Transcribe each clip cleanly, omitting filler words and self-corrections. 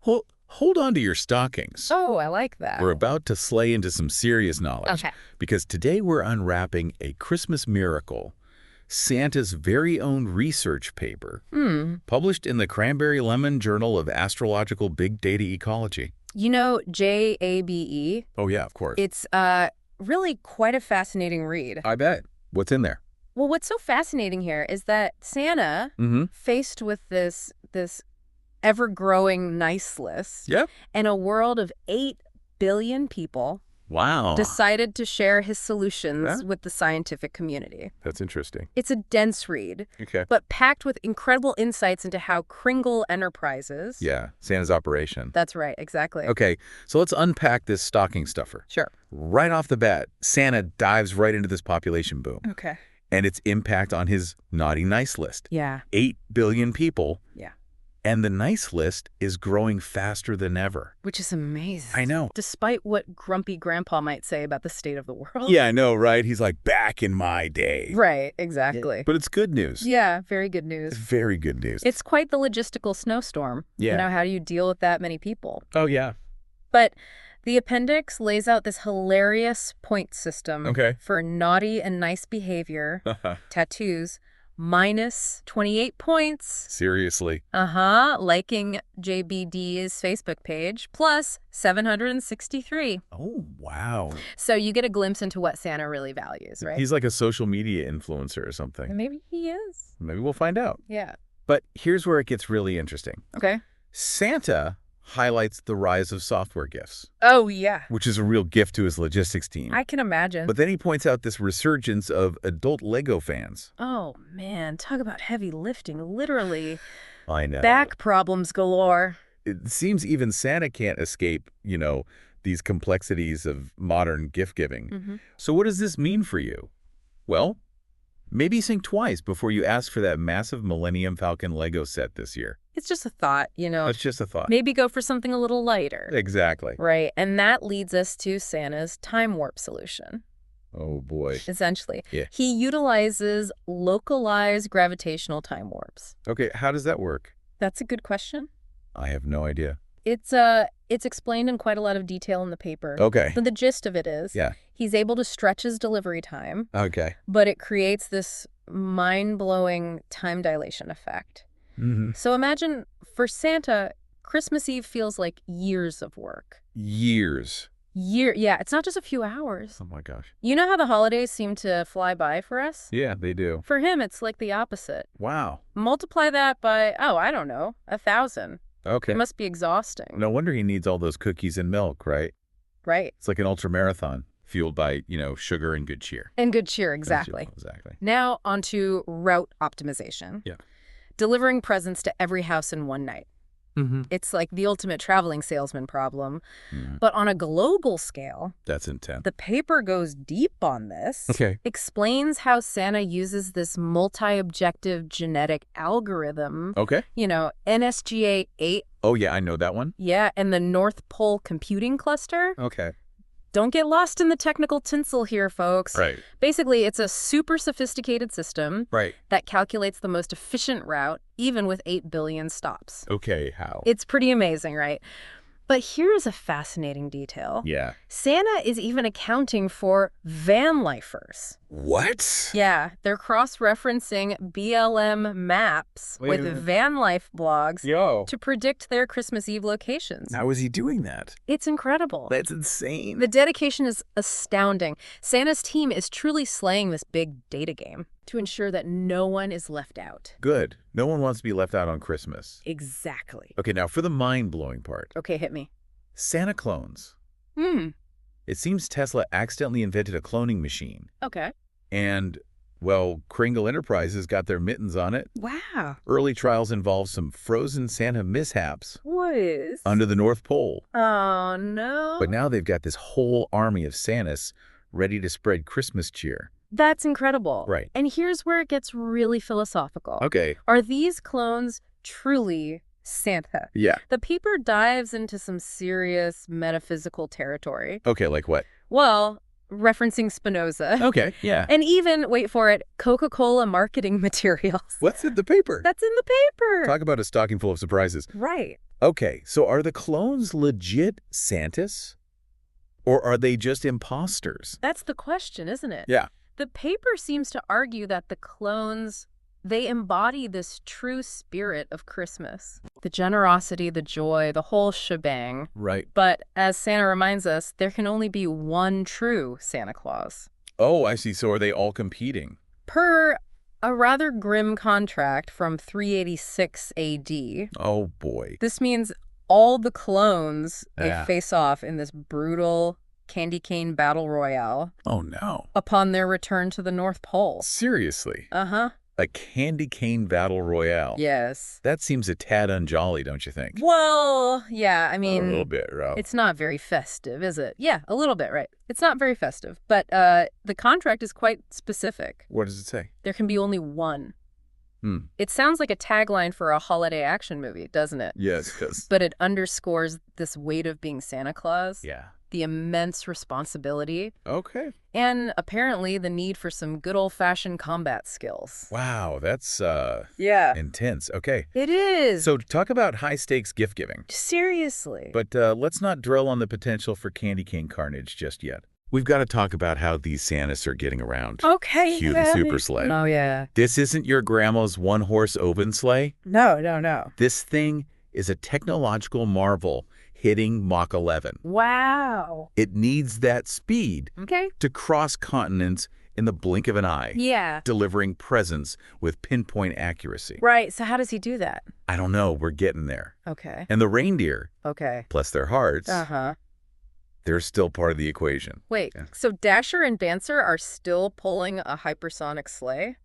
Hold on to your stockings. Oh, I like that. We're about to slay into some serious knowledge. Okay. Because today we're unwrapping a Christmas miracle, Santa's very own research paper, published in the Cranberry Lemon Journal of Astrological Big Data Ecology. You know JABE? Oh, yeah, of course. It's really quite a fascinating read. I bet. What's in there? Well, what's so fascinating here is that Santa, faced with this ever-growing nice list, and a world of 8 billion people, decided to share his solutions with the scientific community. That's interesting. It's a dense read, but packed with incredible insights into how Kringle Enterprises... Yeah, Santa's operation. That's right, exactly. Okay, so let's unpack this stocking stuffer. Sure. Right off the bat, Santa dives right into this population boom. Okay. And its impact on his naughty nice list. Yeah. 8 billion people. Yeah. And the nice list is growing faster than ever. Which is amazing. I know. Despite what grumpy grandpa might say about the state of the world. Yeah, I know, right? He's like, back in my day. Right, exactly. But it's good news. Yeah, very good news. Very good news. It's quite the logistical snowstorm. Yeah. You know, how do you deal with that many people? Oh, yeah. But the appendix lays out this hilarious point system for naughty and nice behavior, tattoos, minus 28 points. Seriously. Liking JBD's Facebook page, plus 763. Oh, wow. So you get a glimpse into what Santa really values, right? He's like a social media influencer or something. Maybe he is. Maybe we'll find out. Yeah. But here's where it gets really interesting. Okay. Santa highlights the rise of software gifts. Oh, yeah. Which is a real gift to his logistics team. I can imagine. But then he points out this resurgence of adult Lego fans. Oh, man. Talk about heavy lifting, literally. I know. Back problems galore. It seems even Santa can't escape, these complexities of modern gift giving. So what does this mean for you? Well, maybe think twice before you ask for that massive Millennium Falcon Lego set this year. It's just a thought, It's just a thought. Maybe go for something a little lighter. Exactly. Right. And that leads us to Santa's time warp solution. Oh, boy. Essentially. Yeah. He utilizes localized gravitational time warps. Okay, how does that work? That's a good question. I have no idea. It's explained in quite a lot of detail in the paper. Okay. But the gist of it is he's able to stretch his delivery time. Okay. But it creates this mind-blowing time dilation effect. So imagine, for Santa, Christmas Eve feels like years of work. Years. Yeah, it's not just a few hours. Oh, my gosh. You know how the holidays seem to fly by for us? Yeah, they do. For him, it's like the opposite. Wow. Multiply that by, I don't know, 1,000. Okay. It must be exhausting. No wonder he needs all those cookies and milk, right? Right. It's like an ultramarathon fueled by, sugar and good cheer. And good cheer, exactly. Exactly. Now onto route optimization. Yeah. Delivering presents to every house in one night. It's like the ultimate traveling salesman problem. But on a global scale, that's intense. The paper goes deep on this. Okay. Explains how Santa uses this multi-objective genetic algorithm. Okay. NSGA-II. Oh, yeah, I know that one. Yeah, and the North Pole Computing Cluster. Okay. Don't get lost in the technical tinsel here, folks. Right. Basically, it's a super sophisticated system that calculates the most efficient route, even with 8 billion stops. Okay, how? It's pretty amazing, right? But here's a fascinating detail. Yeah. Santa is even accounting for van lifers. What? Yeah, they're cross-referencing BLM maps with van life blogs to predict their Christmas Eve locations. How is he doing that? It's incredible. That's insane. The dedication is astounding. Santa's team is truly slaying this big data game to ensure that no one is left out. Good. No one wants to be left out on Christmas. Exactly. Okay, now for the mind-blowing part. Okay, hit me. Santa clones. It seems Tesla accidentally invented a cloning machine. Okay. And, well, Kringle Enterprises got their mittens on it. Wow. Early trials involved some frozen Santa mishaps. What? Under the North Pole. Oh, no. But now they've got this whole army of Santas ready to spread Christmas cheer. That's incredible. Right. And here's where it gets really philosophical. Okay. Are these clones truly Santa? Yeah. The paper dives into some serious metaphysical territory. Okay, like what? Well, referencing Spinoza. Okay, yeah. And even, wait for it, Coca-Cola marketing materials. What's in the paper? That's in the paper. Talk about a stocking full of surprises. Right. Okay, so are the clones legit Santas? Or are they just imposters? That's the question, isn't it? Yeah. The paper seems to argue that the clones, they embody this true spirit of Christmas. The generosity, the joy, the whole shebang. Right. But as Santa reminds us, there can only be one true Santa Claus. Oh, I see. So are they all competing? Per a rather grim contract from 386 AD. Oh, boy. This means all the clones, they face off in this brutal candy cane battle royale. Oh, no. Upon their return to the North Pole. Seriously? Uh-huh. A candy cane battle royale? Yes. That seems a tad unjolly, don't you think? Well, yeah, I mean... A little bit, right? It's not very festive, is it? Yeah, a little bit, right. It's not very festive, but the contract is quite specific. What does it say? There can be only one. It sounds like a tagline for a holiday action movie, doesn't it? Yes, it does. But it underscores this weight of being Santa Claus. Yeah. The immense responsibility. Okay. And apparently the need for some good old-fashioned combat skills. Wow, that's intense. Okay. It is. So talk about high-stakes gift-giving. Seriously. But let's not dwell on the potential for candy cane carnage just yet. We've got to talk about how these Santas are getting around. Okay. Cue the super sleigh. Oh, yeah. This isn't your grandma's one-horse oven sleigh. No. This thing is a technological marvel hitting Mach 11. Wow. It needs that speed to cross continents in the blink of an eye. Yeah. Delivering presents with pinpoint accuracy. Right. So how does he do that? I don't know. We're getting there. Okay. And the reindeer, okay, bless their hearts, they're still part of the equation. Wait, so Dasher and Dancer are still pulling a hypersonic sleigh?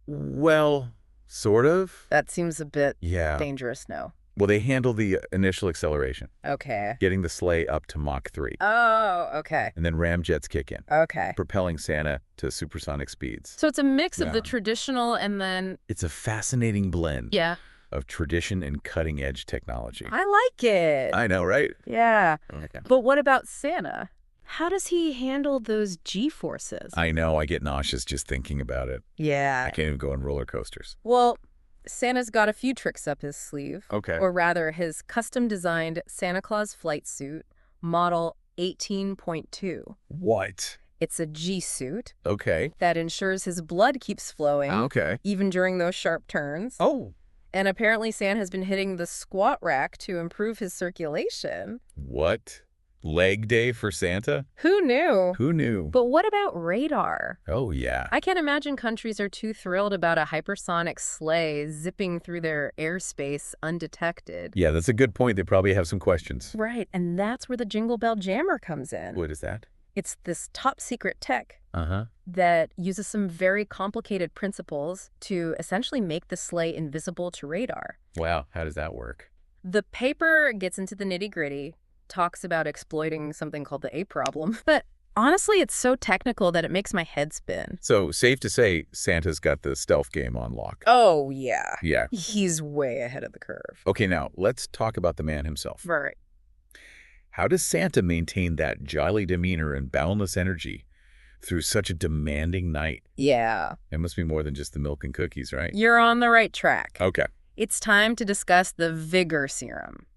Well, sort of. That seems a bit dangerous, no? Well, they handle the initial acceleration. Okay. Getting the sleigh up to Mach 3. Oh, okay. And then Ramjets kick in. Okay. Propelling Santa to supersonic speeds. So it's a mix of the traditional and then... It's a fascinating blend. Yeah. Of tradition and cutting-edge technology. I like it. I know, right? Yeah. Okay. But what about Santa? How does he handle those G-forces? I know. I get nauseous just thinking about it. Yeah. I can't even go on roller coasters. Well... Santa's got a few tricks up his sleeve. Okay. Or rather, his custom-designed Santa Claus flight suit, model 18.2. What? It's a G-suit. Okay. That ensures his blood keeps flowing. Okay. Even during those sharp turns. Oh. And apparently Santa has been hitting the squat rack to improve his circulation. What? Leg day for Santa? Who knew? Who knew? But what about radar? Oh, yeah. I can't imagine countries are too thrilled about a hypersonic sleigh zipping through their airspace undetected. Yeah, that's a good point. They probably have some questions. Right, and that's where the Jingle Bell Jammer comes in. What is that? It's this top secret tech that uses some very complicated principles to essentially make the sleigh invisible to radar. Wow, how does that work? The paper gets into the nitty-gritty, talks about exploiting something called the A problem. But honestly, it's so technical that it makes my head spin. So safe to say Santa's got the stealth game on lock. Oh, yeah. Yeah. He's way ahead of the curve. Okay, now let's talk about the man himself. Right. How does Santa maintain that jolly demeanor and boundless energy through such a demanding night? Yeah. It must be more than just the milk and cookies, right? You're on the right track. Okay. It's time to discuss the vigor serum.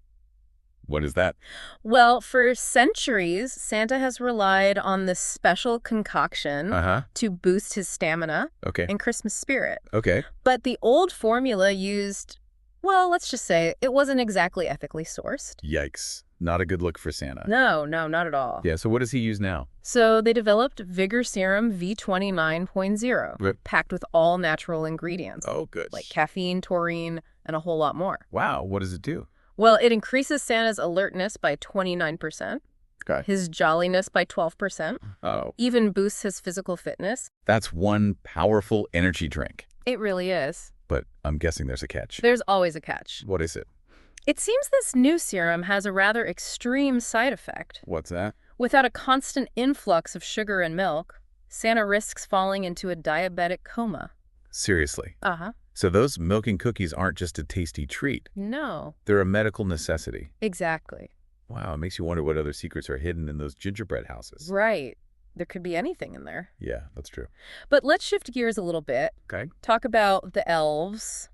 What is that? Well, for centuries, Santa has relied on this special concoction to boost his stamina and Christmas spirit. Okay. But the old formula used, well, let's just say it wasn't exactly ethically sourced. Yikes. Not a good look for Santa. No, not at all. Yeah, so what does he use now? So they developed Vigor Serum V29.0, packed with all natural ingredients. Oh, good. Like caffeine, taurine, and a whole lot more. Wow, what does it do? Well, it increases Santa's alertness by 29%, his jolliness by 12%, even boosts his physical fitness. That's one powerful energy drink. It really is. But I'm guessing there's a catch. There's always a catch. What is it? It seems this new serum has a rather extreme side effect. What's that? Without a constant influx of sugar and milk, Santa risks falling into a diabetic coma. Seriously? So those milk and cookies aren't just a tasty treat. No. They're a medical necessity. Exactly. Wow, it makes you wonder what other secrets are hidden in those gingerbread houses. Right. There could be anything in there. Yeah, that's true. But let's shift gears a little bit. Okay. Talk about the elves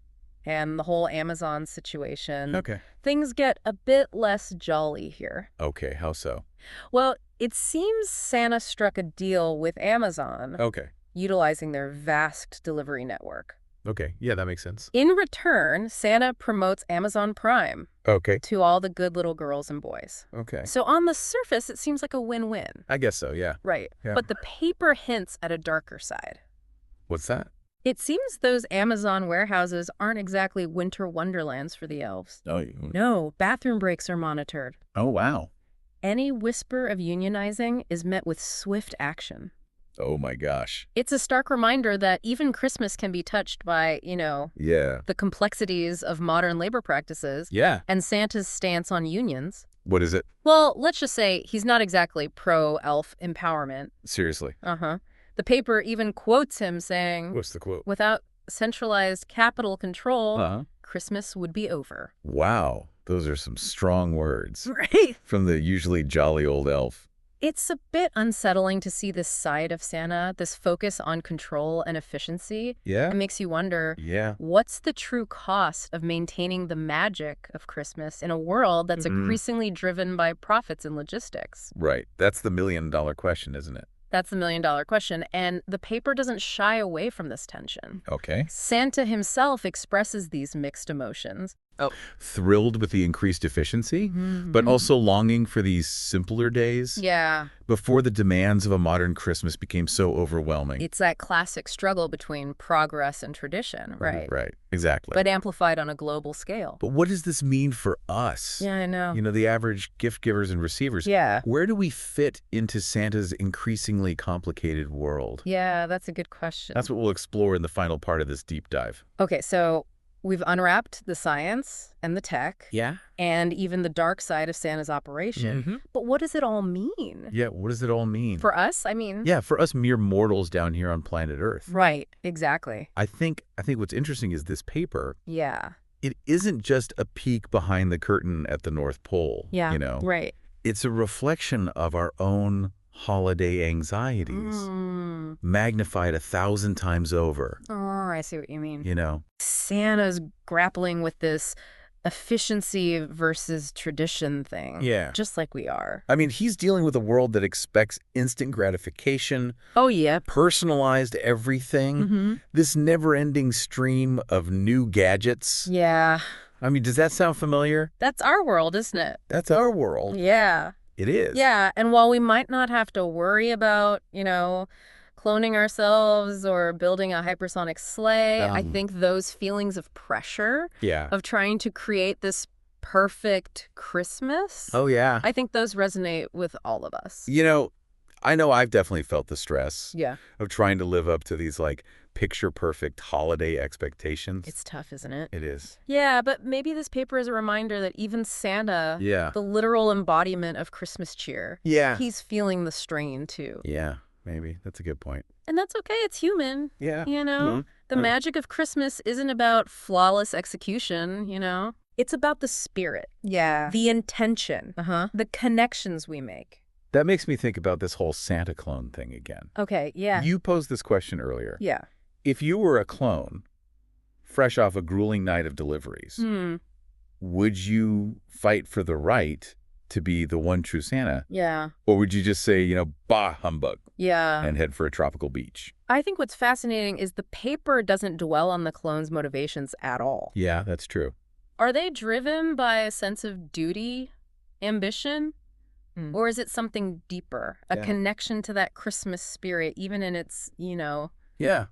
and the whole Amazon situation. Okay. Things get a bit less jolly here. Okay, how so? Well, it seems Santa struck a deal with Amazon. Okay. Utilizing their vast delivery network. Okay, yeah, that makes sense. In return, Santa promotes Amazon Prime. Okay. To all the good little girls and boys. Okay. So on the surface, it seems like a win-win. I guess so, yeah. Right. Yeah. But the paper hints at a darker side. What's that? It seems those Amazon warehouses aren't exactly winter wonderlands for the elves. Oh, No, bathroom breaks are monitored. Oh, wow. Any whisper of unionizing is met with swift action. Oh, my gosh. It's a stark reminder that even Christmas can be touched by, the complexities of modern labor practices. Yeah. And Santa's stance on unions. What is it? Well, let's just say he's not exactly pro-elf empowerment. Seriously. Uh-huh. The paper even quotes him saying, What's the quote? Without centralized capital control, Christmas would be over. Wow. Those are some strong words. Right. From the usually jolly old elf. It's a bit unsettling to see this side of Santa, this focus on control and efficiency. Yeah. It makes you wonder, what's the true cost of maintaining the magic of Christmas in a world that's increasingly driven by profits and logistics? Right. That's the million-dollar question, isn't it? That's the million-dollar question, and the paper doesn't shy away from this tension. Okay. Santa himself expresses these mixed emotions. Oh. Thrilled with the increased efficiency, but also longing for these simpler days. Yeah. Before the demands of a modern Christmas became so overwhelming. It's that classic struggle between progress and tradition, right? Right, exactly. But amplified on a global scale. But what does this mean for us? Yeah, I know. The average gift givers and receivers. Yeah. Where do we fit into Santa's increasingly complicated world? Yeah, that's a good question. That's what we'll explore in the final part of this deep dive. Okay, so we've unwrapped the science and the tech. Yeah. And even the dark side of Santa's operation. But what does it all mean? Yeah, what does it all mean? For us, I mean... Yeah, for us mere mortals down here on planet Earth. Right, exactly. I think what's interesting is this paper. Yeah. It isn't just a peek behind the curtain at the North Pole. Yeah, right. It's a reflection of our own holiday anxieties, magnified 1,000 times over. Oh, I see what you mean. Santa's grappling with this efficiency versus tradition thing. Yeah. Just like we are. I mean, he's dealing with a world that expects instant gratification. Oh, yeah. Personalized everything. This never-ending stream of new gadgets. Yeah. I mean, does that sound familiar? That's our world, isn't it? That's our world. Yeah. It is. Yeah, and while we might not have to worry about, cloning ourselves or building a hypersonic sleigh, I think those feelings of pressure, of trying to create this perfect Christmas, I think those resonate with all of us. I know I've definitely felt the stress of trying to live up to these, picture-perfect holiday expectations. It's tough, isn't it? It is. Yeah, but maybe this paper is a reminder that even Santa, the literal embodiment of Christmas cheer, he's feeling the strain, too. Yeah, maybe. That's a good point. And that's okay. It's human. Yeah. The magic of Christmas isn't about flawless execution, It's about the spirit. Yeah. The intention. The connections we make. That makes me think about this whole Santa clone thing again. Okay, yeah. You posed this question earlier. Yeah. If you were a clone, fresh off a grueling night of deliveries, would you fight for the right to be the one true Santa? Yeah. Or would you just say, bah, humbug? Yeah. And head for a tropical beach? I think what's fascinating is the paper doesn't dwell on the clone's motivations at all. Yeah, that's true. Are they driven by a sense of duty, ambition? Or is it something deeper, a connection to that Christmas spirit, even in its,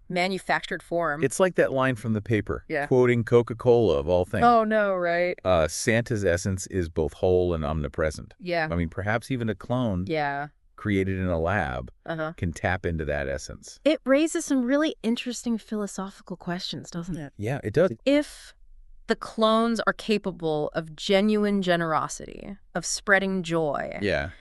manufactured form? It's like that line from the paper, quoting Coca-Cola of all things. Oh, no, right? Santa's essence is both whole and omnipresent. Yeah. I mean, perhaps even a clone created in a lab can tap into that essence. It raises some really interesting philosophical questions, doesn't it? Yeah, it does. If the clones are capable of genuine generosity, of spreading joy. Yeah.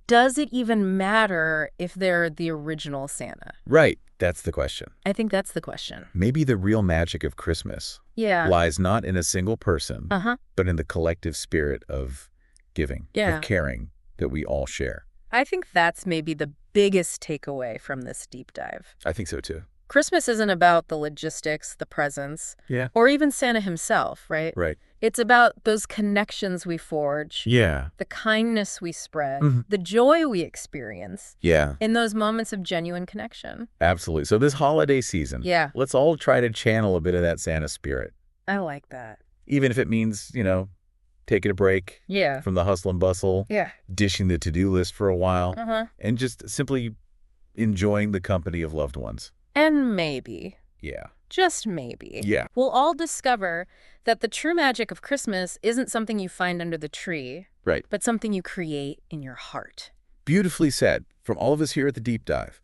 Does it even matter if they're the original Santa? Right. That's the question. I think that's the question. Maybe the real magic of Christmas lies not in a single person, but in the collective spirit of gift-giving, of caring that we all share. I think that's maybe the biggest takeaway from this deep dive. I think so, too. Christmas isn't about the logistics, the presents, or even Santa himself, right? Right. It's about those connections we forge, the kindness we spread, the joy we experience in those moments of genuine connection. Absolutely. So this holiday season, let's all try to channel a bit of that Santa spirit. I like that. Even if it means, taking a break from the hustle and bustle, dishing the to-do list for a while, and just simply enjoying the company of loved ones. And maybe, just maybe, we'll all discover that the true magic of Christmas isn't something you find under the tree, but something you create in your heart. Beautifully said. From all of us here at the Deep Dive,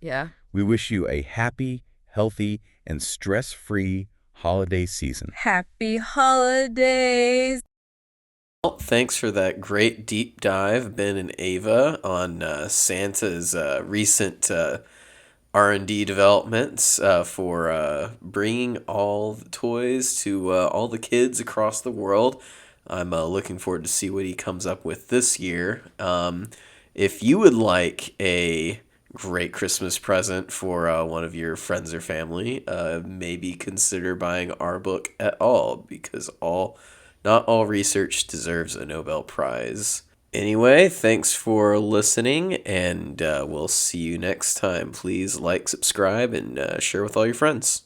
we wish you a happy, healthy, and stress-free holiday season. Happy holidays! Well, thanks for that great deep dive, Ben and Ava, on Santa's recent R&D developments for bringing all the toys to all the kids across the world. I'm looking forward to see what he comes up with this year. If you would like a great Christmas present for one of your friends or family, maybe consider buying our book at all, because not all research deserves a Nobel Prize. Anyway, thanks for listening, and we'll see you next time. Please like, subscribe, and share with all your friends.